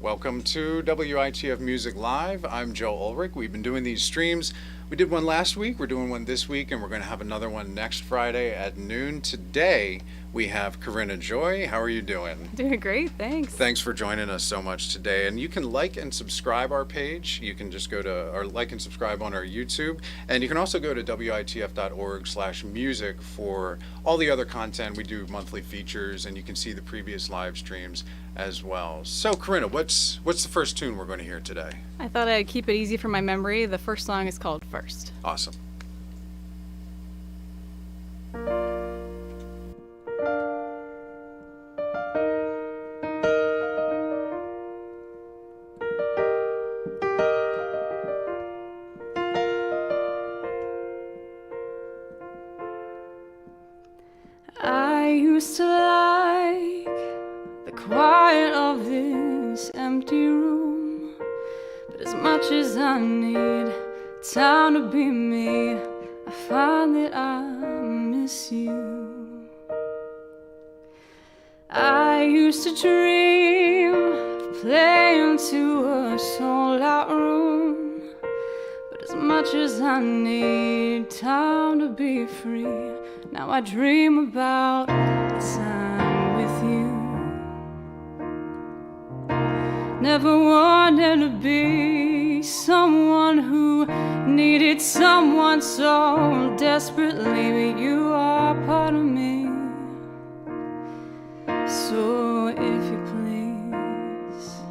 Welcome to WITF Music Live. I'm Joe Ulrich. We've been doing these streams. We did one last week, we're doing one this week, and we're going to have another one next Friday at noon. Today, we have Corinna Joy. How are you doing? Doing great, thanks. Thanks for joining us so much today. And you can like and subscribe our page. You can just go to, or like and subscribe on our YouTube. And you can also go to witf.org/music for all the other content. We do monthly features, and you can see the previous live streams as well. So, Corinna, what's the first tune we're going to hear today? I thought I'd keep it easy for my memory. The first song is called First. Awesome. I used to like the quiet of this empty room, but as much as I need time to be me, I find that I miss you. I used to dream of playing to a sold-out room, but as much as I need time to be free, now I dream about time with you. Never wanted to be someone who needed someone so desperately, but you are part of me. So if you please,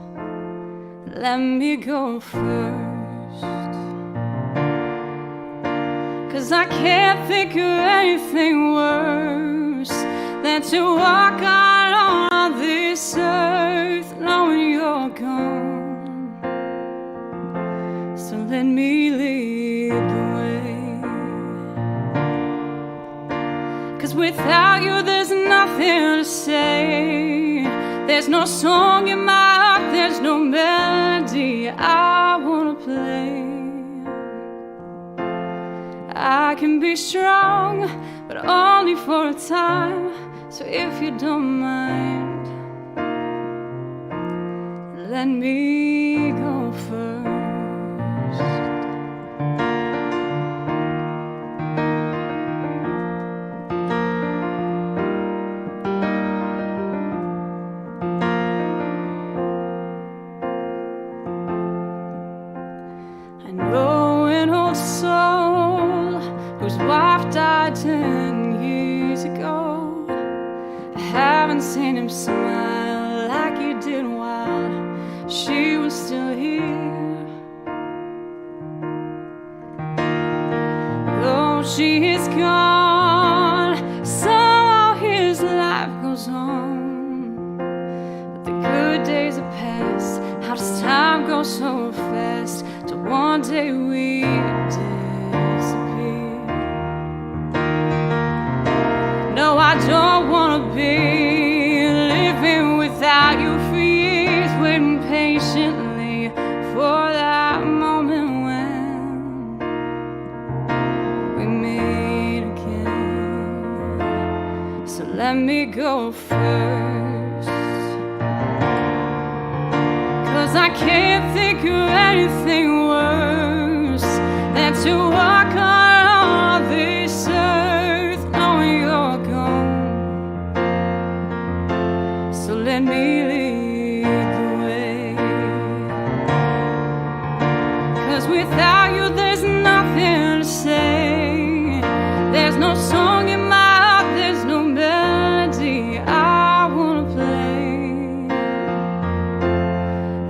let me go first, 'cause I can't think of anything worse than to walk out on this earth knowing you're gone. So let me lead the way, 'cause without you there's nothing to say. There's no song in my heart, there's no melody I wanna play. I can be strong, but only for a time. So if you don't mind, let me go first. I know an old soul whose wife died 10 years ago. I haven't seen him smile like he did while she was still here. Though she is gone, somehow his life goes on. But the good days are past. How does time go so fast? Till one day we disappear. No, I don't wanna be living without you for years, waiting patiently for that moment when we meet again. So let me go first, 'cause I can't think of anything worse than to walk on this earth knowing you're gone. So let me lead the way, 'cause without you there's nothing to say. There's no song in my heart, there's no melody I wanna play.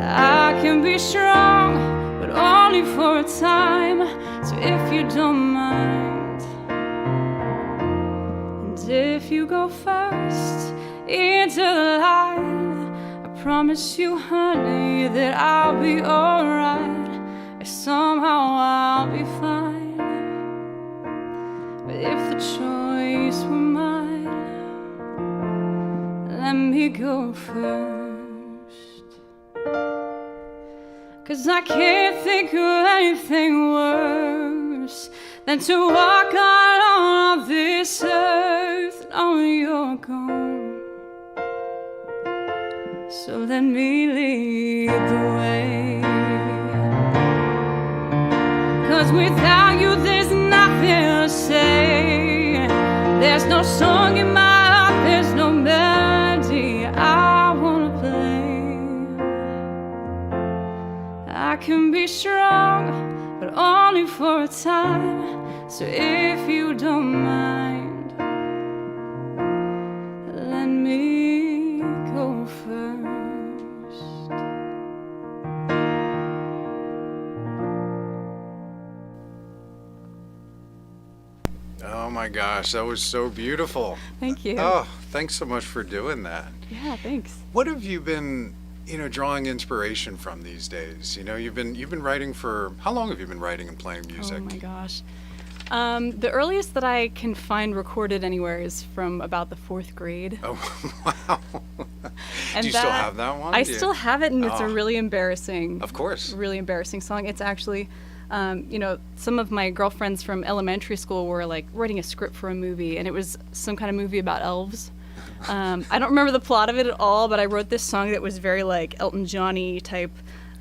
I can be strong, but only for a time. So if you don't mind, and if you go first into the light, I promise you, honey, that I'll be alright. Somehow I'll be fine. But if the choice were mine, let me go first, 'cause I can't think of anything worse than to walk out on this earth knowing you're gone. so let me lead the way. 'Cause without you there's nothing to say. There's no song in my heart, there's no melody I wanna play. I can be strong, but only for a time. So if you don't mind, let me go first. Oh my gosh, that was so beautiful. Thank you. Oh, thanks so much for doing that. Yeah, thanks. What have you been, drawing inspiration from these days? You've been writing for, how long have you been writing and playing music? Oh my gosh. The earliest that I can find recorded anywhere is from about the 4th grade. Oh, wow. And Do you still have that one? I still have it, and it's a Oh. really embarrassing. Of course. Really embarrassing song. It's actually, some of my girlfriends from elementary school were like writing a script for a movie, and it was some kind of movie about elves. I don't remember the plot of it at all, but I wrote this song that was very like Elton John-y type,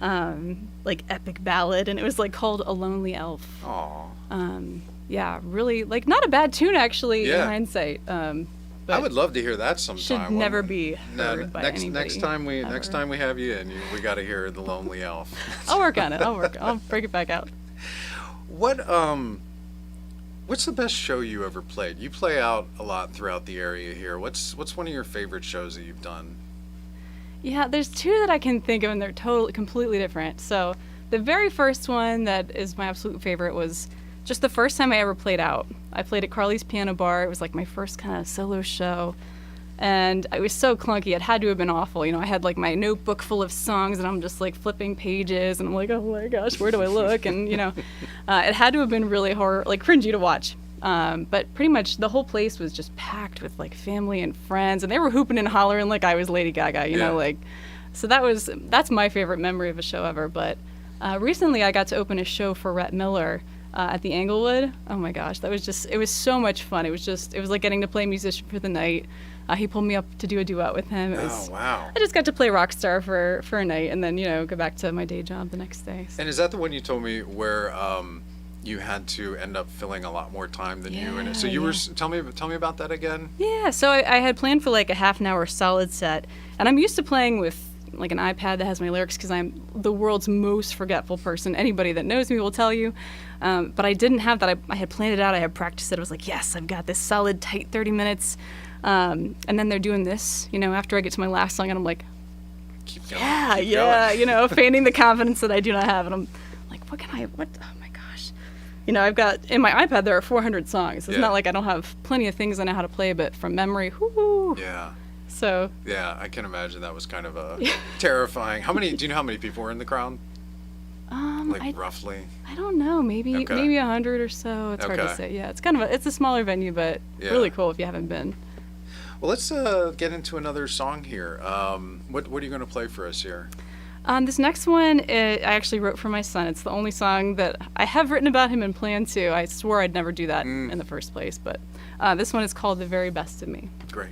like epic ballad, and it was like called A Lonely Elf. Aw. Yeah, really, like not a bad tune actually Yeah. in hindsight. I would love to hear that sometime. Should never be heard by next anybody. Next time we have you in, we got to hear The Lonely Elf. I'll work on it. I'll break it back out. What's the best show you ever played? You play out a lot throughout the area here. What's one of your favorite shows that you've done? Yeah, there's two that I can think of, and they're completely different. So the very first one that is my absolute favorite was just the first time I ever played out. I played at Carly's Piano Bar. It was like my first kind of solo show. And it was so clunky. It had to have been awful. I had like my notebook full of songs, and I'm just like flipping pages, and I'm like, oh my gosh, where do I look? And, it had to have been really hard, like cringy to watch. But pretty much the whole place was just packed with like family and friends, and they were hooping and hollering like I was Lady Gaga, you know, like. So that's my favorite memory of a show ever. But recently I got to open a show for Rhett Miller at the Englewood. Oh my gosh, it was so much fun. It was like getting to play musician for the night. He pulled me up to do a duet with him. Oh, wow. I just got to play rock star for a night, and then, go back to my day job the next day. So. And is that the one you told me where you had to end up filling a lot more time than you in it? So you were, tell me about that again. Yeah, so I had planned for like a half an hour solid set, and I'm used to playing with like an iPad that has my lyrics because I'm the world's most forgetful person. Anybody that knows me will tell you. But I didn't have that. I had planned it out. I had practiced it. I was like, yes, I've got this solid, tight 30 minutes. And then they're doing this, after I get to my last song, and I'm like, Keep going. feigning the confidence that I do not have. And I'm like, oh my gosh. I've got, in my iPad, there are 400 songs. It's not like I don't have plenty of things I know how to play, but from memory, whoo. Yeah. So. Yeah, I can imagine that was kind of a terrifying. Do you know how many people were in the crowd? Roughly? I don't know. Maybe 100 or so. It's hard to say. Yeah, it's a smaller venue, but really cool if you haven't been. Well, let's get into another song here. What are you going to play for us here? This next one, I actually wrote for my son. It's the only song that I have written about him and plan to. I swore I'd never do that in the first place, but this one is called The Very Best of Me. Great.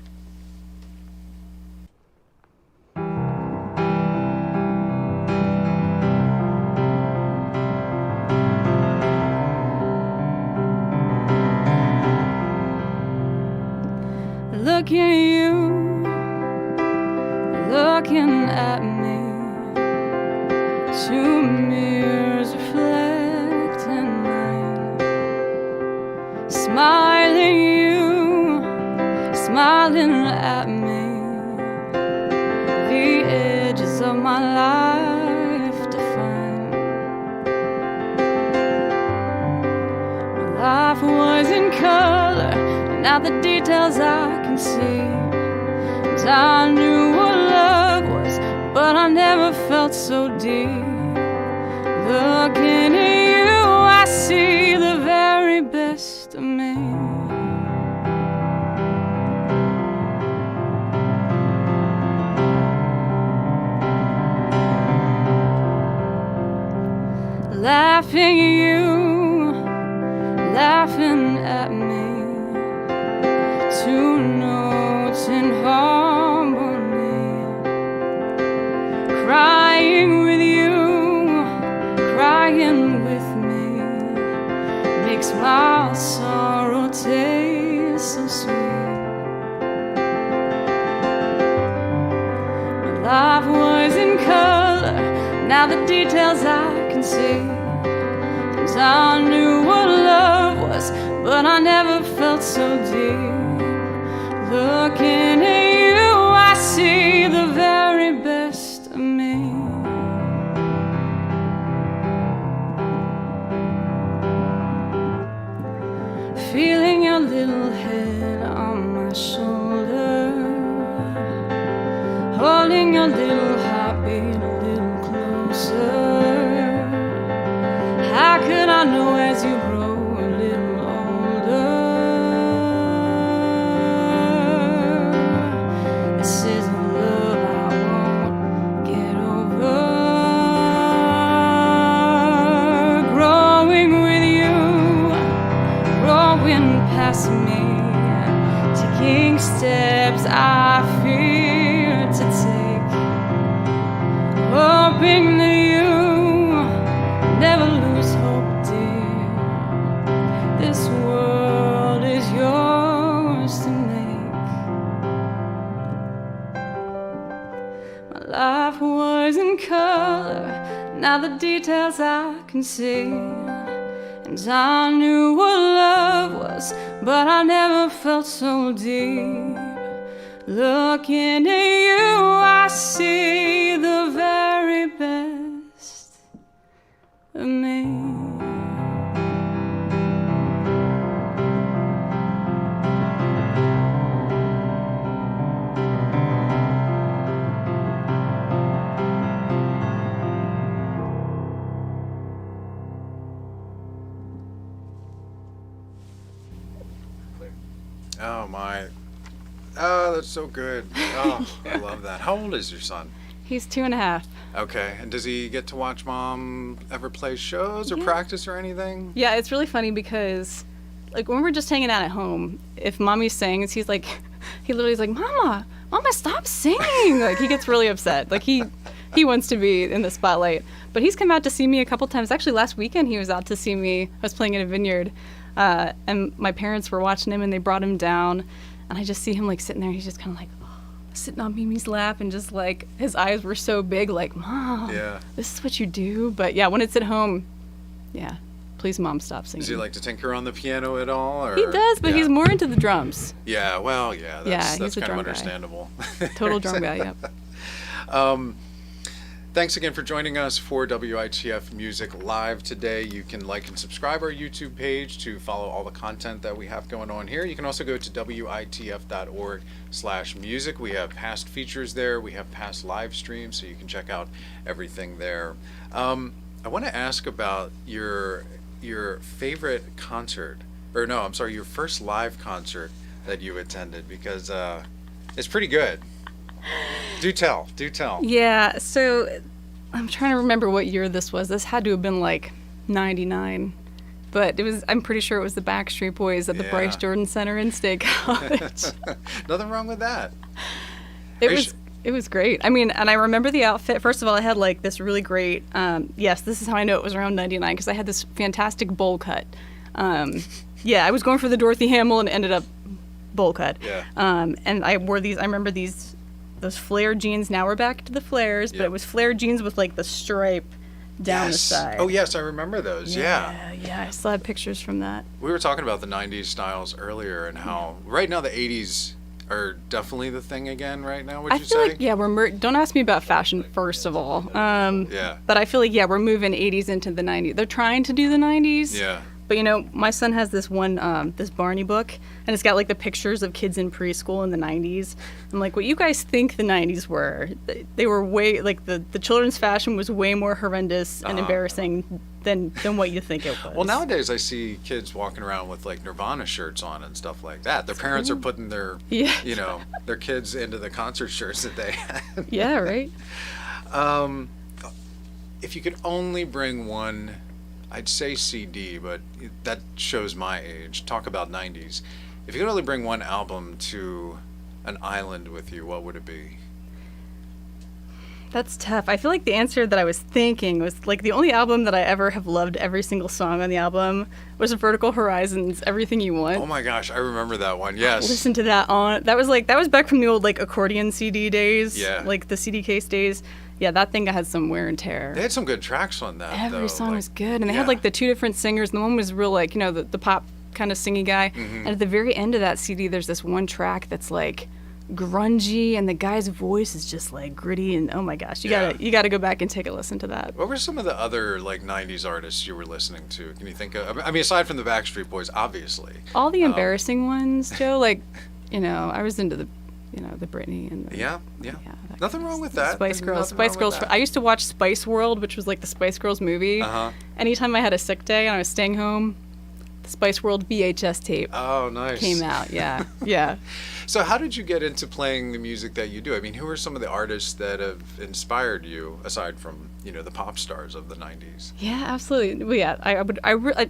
Looking at you, looking at me, two mirrors reflecting mine. Smiling you, smiling at me, the edges of my life define. My life was in color, now the details I can see. And I knew what love was, but I never felt so deep. Looking at you, I see the very best of me. Laughing at you, laughing at me. Two notes in harmony. now the details I can see. And I knew what love was, but I never felt so deep. Looking at you, I see the very best of me. Feeling your little head on my shoulder, holding your little heartbeat a little closer. How could I know as you grow a little older? This is a love I won't get over. Growing with you, growing past me, taking steps I fear to take, hoping that you never lose hope, dear. This world is yours to make. My life was in color, now the details I can see. And I knew what love was, but I never felt so deep. Looking at you, I see the very best of me. Oh my. Oh, that's so good. Oh, I love that. How old is your son? He's 2.5. Okay, and does he get to watch mom ever play shows or Yeah. practice or anything? Yeah, it's really funny because, like, when we're just hanging out at home, if mommy sings, he's like, he literally is like, Mama, stop singing. Like, he gets really upset. Like, he wants to be in the spotlight. But he's come out to see me a couple times. Actually, last weekend he was out to see me. I was playing in a vineyard, and my parents were watching him, and they brought him down. And I just see him, like, sitting there. He's just kind of like, sitting on Mimi's lap, and just, like, his eyes were so big, like, Mom, Yeah. this is what you do. But, yeah, when it's at home, yeah, please, Mom, stop singing. Does he like to tinker on the piano at all? Or? He does, but Yeah. he's more into the drums. Yeah, well, yeah, Yeah, that's, he's that's a kind of drum guy. understandable. Total drum guy, yep. Thanks again for joining us for WITF Music Live today. You can like and subscribe our YouTube page to follow all the content that we have going on here. You can also go to witf.org/music. We have past features there. We have past live streams, so you can check out everything there. I want to ask about your favorite concert, or no, I'm sorry, your first live concert that you attended, because it's pretty good. Do tell. Yeah, so I'm trying to remember what year this was. This had to have been like 99. But I'm pretty sure it was the Backstreet Boys at the Yeah. Bryce Jordan Center in State College. Nothing wrong with that. It was great. I mean, and I remember the outfit. First of all, I had like this really great, yes, this is how I know it was around 99, because I had this fantastic bowl cut. Yeah, I was going for the Dorothy Hamill and ended up bowl cut. Yeah. And I wore these, I remember those flare jeans. Now we're back to the flares, but Yep. it was flare jeans with like the stripe down the Yes. side. Oh yes, I remember those. Yeah. Yeah, I still have pictures from that. We were talking about the 90s styles earlier and how right now the 80s are definitely the thing again right now, would I you feel say? like, yeah, don't ask me about fashion, first of all. Yeah. But I feel like, yeah, we're moving 80s into the 90s. They're trying to do the 90s. Yeah. But, you know, my son has this one, this Barney book, and it's got, like, the pictures of kids in preschool in the 90s. I'm like, what you guys think the 90s were, they were way, like, the children's fashion was way more horrendous and embarrassing than what you think it was. Well, nowadays I see kids walking around with like Nirvana shirts on and stuff like that. Their parents are putting their, Yeah. you know, their kids into the concert shirts that they had. Yeah, right? If you could only bring one, I'd say CD, but that shows my age. Talk about 90s. If you could only bring one album to an island with you, what would it be? That's tough. I feel like the answer that I was thinking was, like, the only album that I ever have loved every single song on the album was Vertical Horizons, Everything You Want. Oh my gosh, I remember that one. Yes. Listen to that that was back from the old, like, accordion CD days, Yeah. like the CD case days. yeah, that thing had some wear and tear. They had some good tracks on that. Every though. song like, was good, and they yeah. had like the two different singers, and the one was real like, you know, the pop kind of singy guy. And at the very end of that CD, there's this one track that's like grungy, and the guy's voice is just like gritty, and oh my gosh, you gotta go back and take a listen to that. What were some of the other like '90s artists you were listening to? Can you think of? I mean, aside from the Backstreet Boys, obviously. All the embarrassing ones, Joe, like, you know, I was into the, you know, the Britney and the, Yeah. that Nothing kind of wrong with stuff. that. Spice There's Girls. nothing Spice wrong Girls. with that. I used to watch Spice World, which was like the Spice Girls movie. Anytime I had a sick day and I was staying home, the Spice World VHS tape Oh, nice. came out. Yeah, yeah. So how did you get into playing the music that you do? I mean, who are some of the artists that have inspired you aside from, you know, the pop stars of the 90s? Yeah, absolutely. Well, yeah,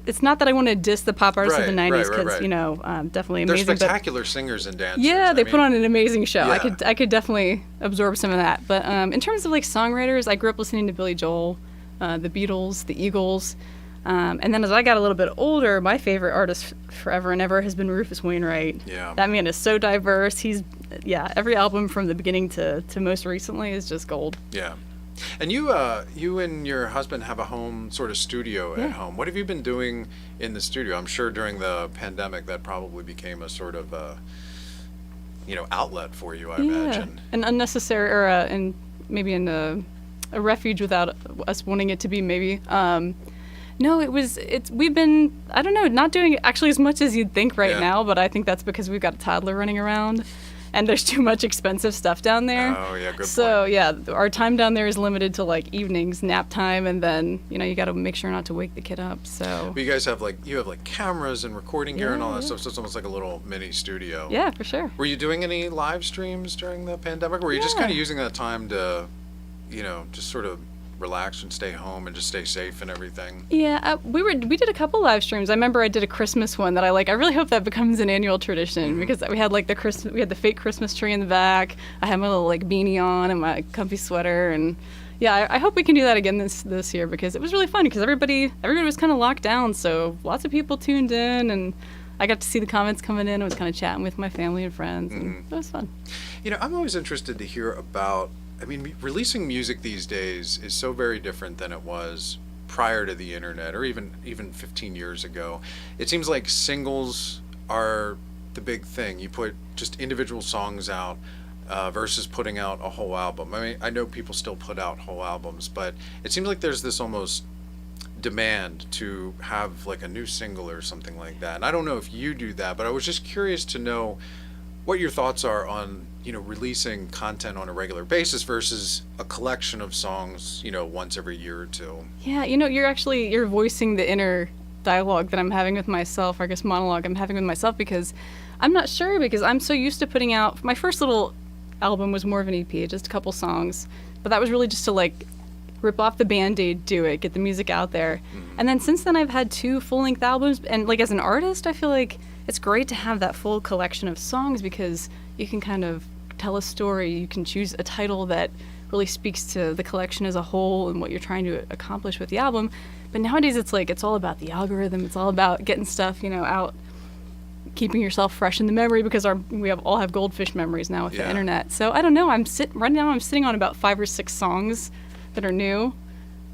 it's not that I want to diss the pop artists of the Right, 90s because, right. you know, definitely They're amazing. but- spectacular singers and dancers. Yeah, they I put mean, on an amazing show. Yeah. I could definitely absorb some of that. But in terms of like songwriters, I grew up listening to Billy Joel, the Beatles, the Eagles. And then as I got a little bit older, my favorite artist forever and ever has been Rufus Wainwright. Yeah. That man is so diverse. Every album from the beginning to most recently is just gold. Yeah. And you and your husband have a home sort of studio Yeah. at home. What have you been doing in the studio? I'm sure during the pandemic that probably became a sort of outlet for you, I imagine. An unnecessary, or and maybe in a refuge without us wanting it to be, maybe. No, we've been, I don't know, not doing actually as much as you'd think right Yeah. now, but I think that's because we've got a toddler running around and there's too much expensive stuff down there. Oh, yeah, good So, point. yeah, our time down there is limited to like evenings, nap time, and then, you know, you got to make sure not to wake the kid up. So, But you guys have cameras and recording gear and all that Yeah. stuff, so it's almost like a little mini studio. yeah, for sure. Were you doing any live streams during the pandemic? Or were you just Yeah. kind of using that time to, just sort of relax and stay home and just stay safe and everything? Yeah, we did a couple live streams. I remember I did a Christmas one that I like. I really hope that becomes an annual tradition because we had like we had the fake Christmas tree in the back. I had my little like beanie on and my comfy sweater, and yeah, I hope we can do that again this year because it was really fun because everybody was kind of locked down, so lots of people tuned in, and I got to see the comments coming in. I was kind of chatting with my family and friends, and it was fun. I'm always interested to hear about, releasing music these days is so very different than it was prior to the internet or even 15 years ago. It seems like singles are the big thing. You put just individual songs out versus putting out a whole album. I mean, I know people still put out whole albums, but it seems like there's this almost demand to have like a new single or something like that. And I don't know if you do that, but I was just curious to know what your thoughts are on, releasing content on a regular basis versus a collection of songs, once every year or two. Yeah, you're voicing the inner dialogue that I'm having with myself, or I guess monologue I'm having with myself, because I'm not sure, because I'm so used to putting out, my first little album was more of an EP, just a couple songs, but that was really just to like rip off the Band-Aid, do it, get the music out there. And then since then I've had 2 full-length albums, and like as an artist, I feel like it's great to have that full collection of songs because you can kind of tell a story. You can choose a title that really speaks to the collection as a whole and what you're trying to accomplish with the album. But nowadays it's all about the algorithm. It's all about getting stuff, out, keeping yourself fresh in the memory because we all have goldfish memories now with the internet. So I don't know. Right now I'm sitting on about 5 or 6 songs that are new.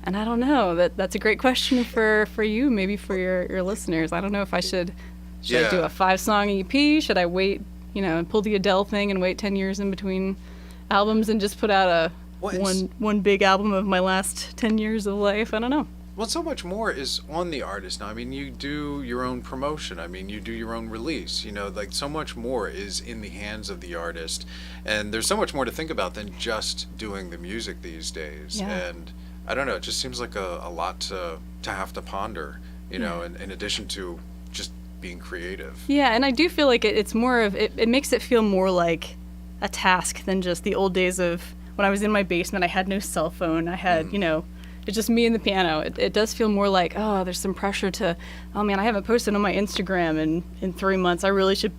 And I don't know. That's a great question for you, maybe for your listeners. I don't know if I should I do a 5-song EP? Should I wait, and pull the Adele thing and wait 10 years in between albums and just put out one big album of my last 10 years of life? I don't know. Well, so much more is on the artist now. I mean, you do your own promotion. I mean, you do your own release. Like so much more is in the hands of the artist. And there's so much more to think about than just doing the music these days. Yeah. And I don't know, it just seems like a lot to have to ponder, in addition to just being creative. Yeah, and I do feel like it's more of, it makes it feel more like a task than just the old days of when I was in my basement. I had no cell phone. I had, it's just me and the piano. It does feel more like, oh, there's some pressure to, oh man, I haven't posted on my Instagram in 3 months. I really should,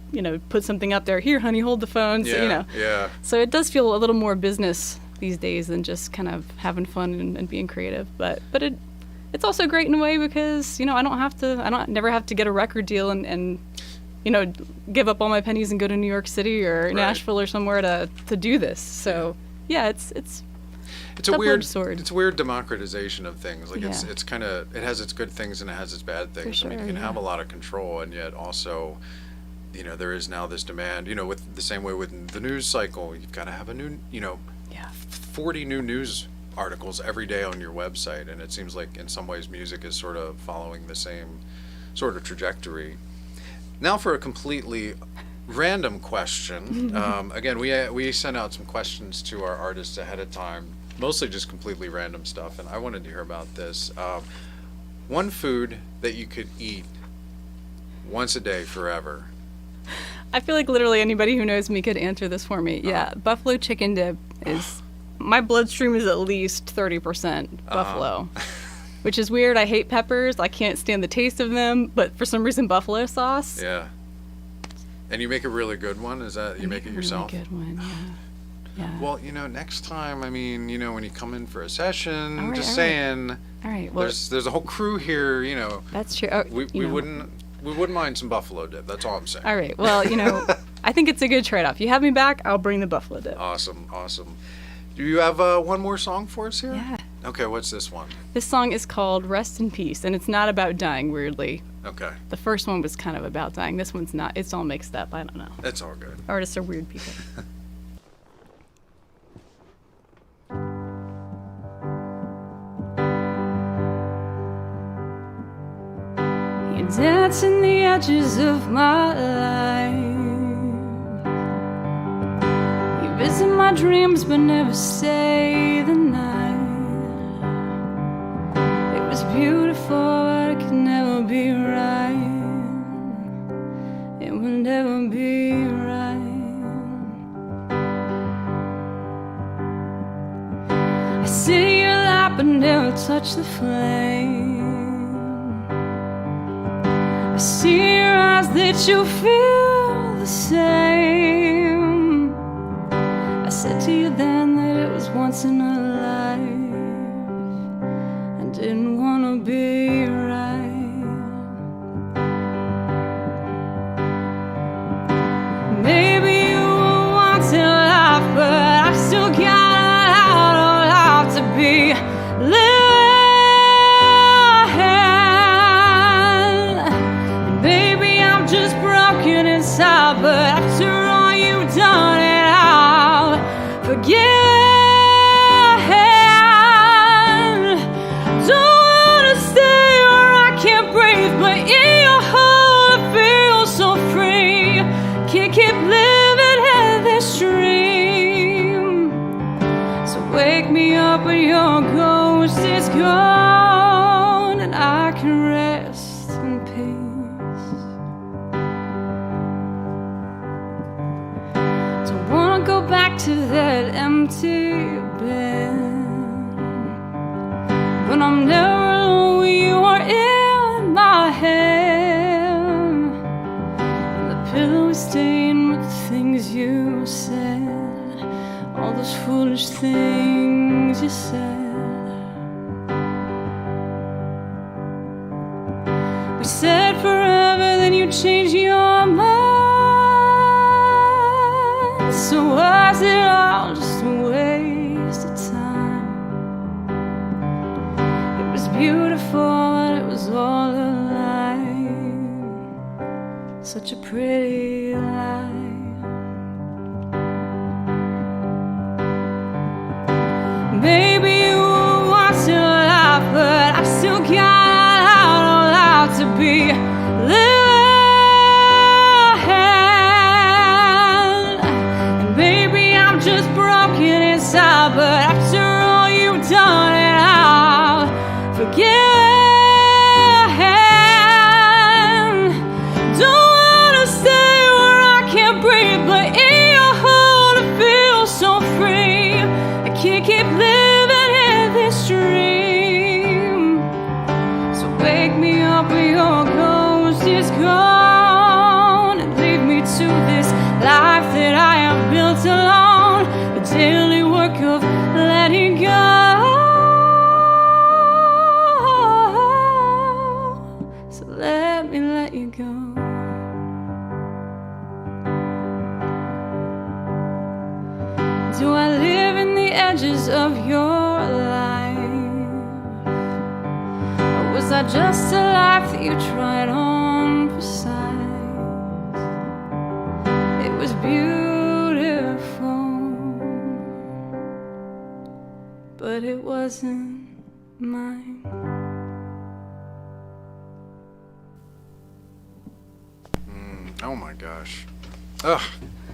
put something up there. Here, honey, hold the phone. So, Yeah. So it does feel a little more business these days than just kind of having fun and being creative. But it's also great in a way because, I never have to get a record deal and give up all my pennies and go to New York City or Nashville or somewhere to do this. So yeah, it's It's a Double-edged weird sword. It's a weird democratization of things. Like Yeah. it's kind of, it has its good things and it has its bad things. I mean, sure, you can have a yeah. lot of control, and yet also, there is now this demand. With the same way with the news cycle, you've got to have a new, Yeah. 40 new news articles every day on your website, and it seems like in some ways music is sort of following the same sort of trajectory. Now for a completely random question. Again, we sent out some questions to our artists ahead of time, mostly just completely random stuff, and I wanted to hear about this. One food that you could eat once a day forever. I feel like literally anybody who knows me could answer this for me. Yeah, buffalo chicken dip is, my bloodstream is at least 30% buffalo, which is weird. I hate peppers. I can't stand the taste of them, but for some reason, buffalo sauce. Yeah. And you make a really good one? Is that, you make it yourself? Really good one, yeah. Yeah. Well, next time, I mean, when you come in for a session, All right, just all right. saying, All right, well, there's a whole crew here, that's true. Oh, we wouldn't mind some buffalo dip. That's all I'm saying. All right, well, I think it's a good trade-off. You have me back, I'll bring the buffalo dip. Awesome. Do you have one more song for us here? Yeah. Okay, what's this one? This song is called Rest in Peace, and it's not about dying, weirdly. Okay, The first one was kind of about dying. This one's not. It's all mixed up. I don't know. that's all good. Artists are weird people. You dance in the edges of my life. You visit my dreams but never stay the night. It was beautiful but it could never be right. It will never be right. I sit in your lap but never touch the flame. I see in your eyes that you feel the same. I said to you then that it was once in a life. I didn't wanna be right. Maybe you were once in life, but I still got out of life to be living. And baby, I'm just broken inside, but after all you've done it, I'll forgive. Don't wanna stay where I can't breathe, but in your heart I feel so free. Can't keep living in this dream. So wake me up when your ghost is gone, and I can rest in peace. Don't wanna go back to that empty bed, but I'm never alone when you are in my head. And the pillow is stained with the things you said, all those foolish things you said. We said forever, then you changed your mind. So was it all just a waste of time? It was beautiful, but it was all a lie. Such a pretty lie. Maybe you were once in life, but I still got out of life to be living. And baby, I'm just broken inside, but after all you've done it, I'll forgive. Don't wanna stay where I can't breathe, but in your heart I feel so free. I can't keep living in this dream. So wake me up when your ghost is gone, and leave me to this life that I have built alone. The daily work of letting go. So let me let you go. Do I live in the the edges of your life? Or was that just a life that you tried on for size? It was beautiful, but it wasn't mine. Oh my gosh. Ugh,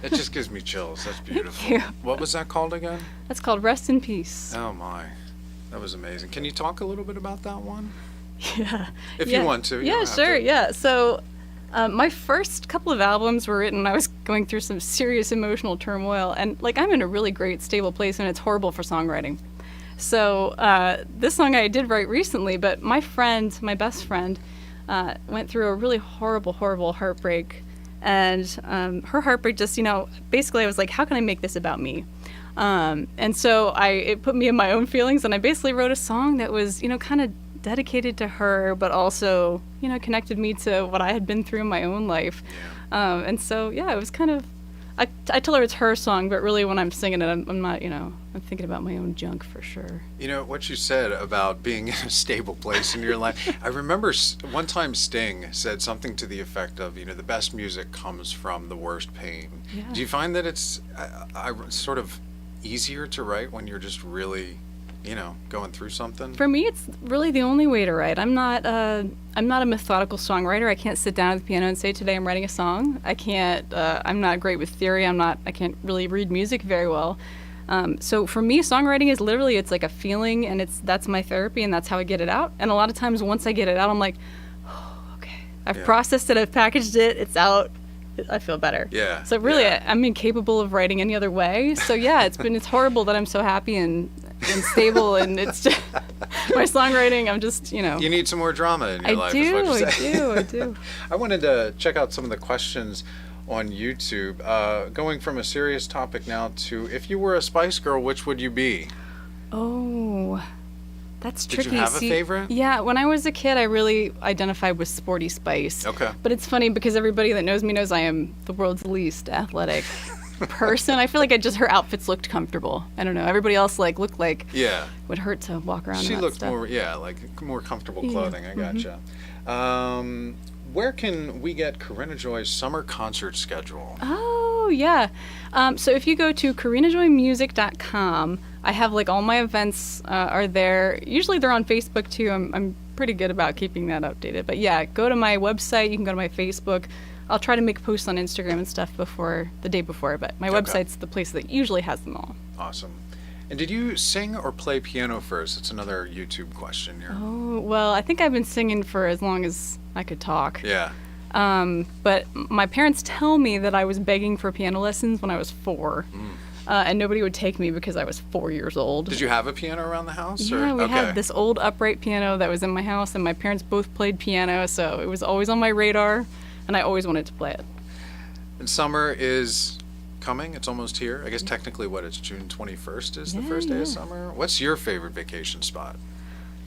it just gives me chills. That's beautiful. you. What was that called again? That's called Rest in Peace. Oh my. That was amazing. Can you talk a little bit about that one? Yeah. If Yeah. you want to. You Yeah, don't have sure. to. Yeah. So, my first couple of albums were written when I was going through some serious emotional turmoil, and like I'm in a really great, stable place, and it's horrible for songwriting. So, this song I did write recently, but my best friend, went through a really horrible, horrible heartbreak, and her heartbreak just, basically I was like, how can I make this about me? And so it put me in my own feelings, and I basically wrote a song that was, kind of dedicated to her, but also, connected me to what I had been through in my own life. And so, yeah, it was kind of, I tell her it's her song, but really when I'm singing it, I'm not, I'm thinking about my own junk for sure. You know, what you said about being in a stable place in your life, I remember one time Sting said something to the effect of, the best music comes from the worst pain. Yeah. Do you find that it's sort of easier to write when you're just really, going through something? For me, it's really the only way to write. I'm not a methodical songwriter. I can't sit down at the piano and say, today I'm writing a song. I can't, I'm not great with theory. I can't really read music very well. So for me, songwriting is literally, it's like a feeling, and that's my therapy, and that's how I get it out. And a lot of times once I get it out, I'm like, oh, okay, I've processed it, I've packaged it, it's out. I feel better. Yeah. So really, yeah. I'm incapable of writing any other way. So yeah, it's horrible that I'm so happy and stable, and it's just my songwriting. I'm just, You need some more drama in your life. Is what you're saying. I do. I wanted to check out some of the questions on YouTube. Going from a serious topic now to, if you were a Spice Girl, which would you be? Oh, that's tricky. Did you have a favorite? Yeah, when I was a kid, I really identified with Sporty Spice. Okay. But it's funny because everybody that knows me knows I am the world's least athletic person. I feel like her outfits looked comfortable. I don't know. Everybody else looked like would hurt to walk around. She in that looked stuff. more comfortable clothing. I gotcha. Where can we get Corinna Joy's summer concert schedule? Oh, yeah. So if you go to CorinnaJoyMusic.com, I have all my events are there. Usually they're on Facebook too. I'm pretty good about keeping that updated. But yeah, go to my website. You can go to my Facebook. I'll try to make posts on Instagram and stuff the day before. But my website's the place that usually has them all. Awesome. And did you sing or play piano first? It's another YouTube question here. Oh, well, I think I've been singing for as long as I could talk. Yeah. But my parents tell me that I was begging for piano lessons when I was 4. And nobody would take me because I was 4 years old. Did you have a piano around the house? Yeah, we Okay. had this old upright piano that was in my house, and my parents both played piano, so it was always on my radar, and I always wanted to play it. And summer is coming. It's almost here. I guess technically it's June 21st is the first day of summer. What's your favorite vacation spot?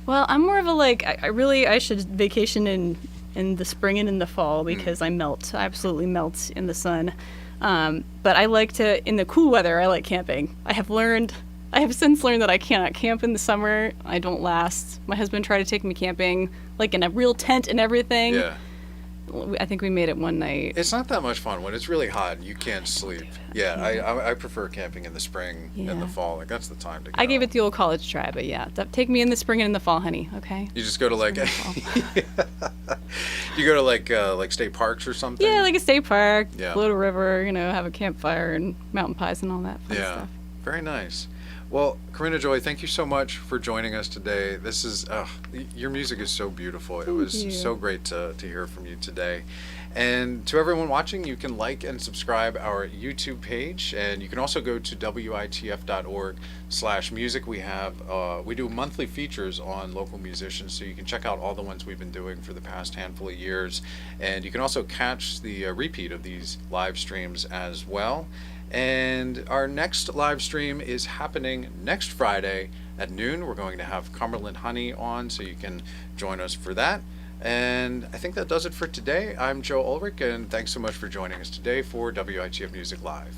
Well, I'm more of a I should vacation in the spring and in the fall because I absolutely melt in the sun. But I like to, in the cool weather, I like camping. I have since learned that I cannot camp in the summer. I don't last. My husband tried to take me camping, in a real tent and everything. Yeah. I think we made it one night. It's not that much fun when it's really hot and you can't sleep. Yeah, I prefer camping in the spring and the fall. That's the time to go. I gave it the old college try, but yeah, take me in the spring and in the fall, honey. Okay. You just go to you go to state parks or something? Yeah, like a state park, Yeah. float a river, have a campfire and mountain pies and all that fun stuff. Very nice. Well, Corinna Joy, thank you so much for joining us today. This is your music is so beautiful. It was so great to hear from you today. And to everyone watching, you can like and subscribe our YouTube page, and you can also go to witf.org/music. We do monthly features on local musicians, so you can check out all the ones we've been doing for the past handful of years. And you can also catch the repeat of these live streams as well. And our next live stream is happening next Friday at noon. We're going to have Cumberland Honey on, so you can join us for that. And I think that does it for today. I'm Joe Ulrich, and thanks so much for joining us today for WITF Music Live.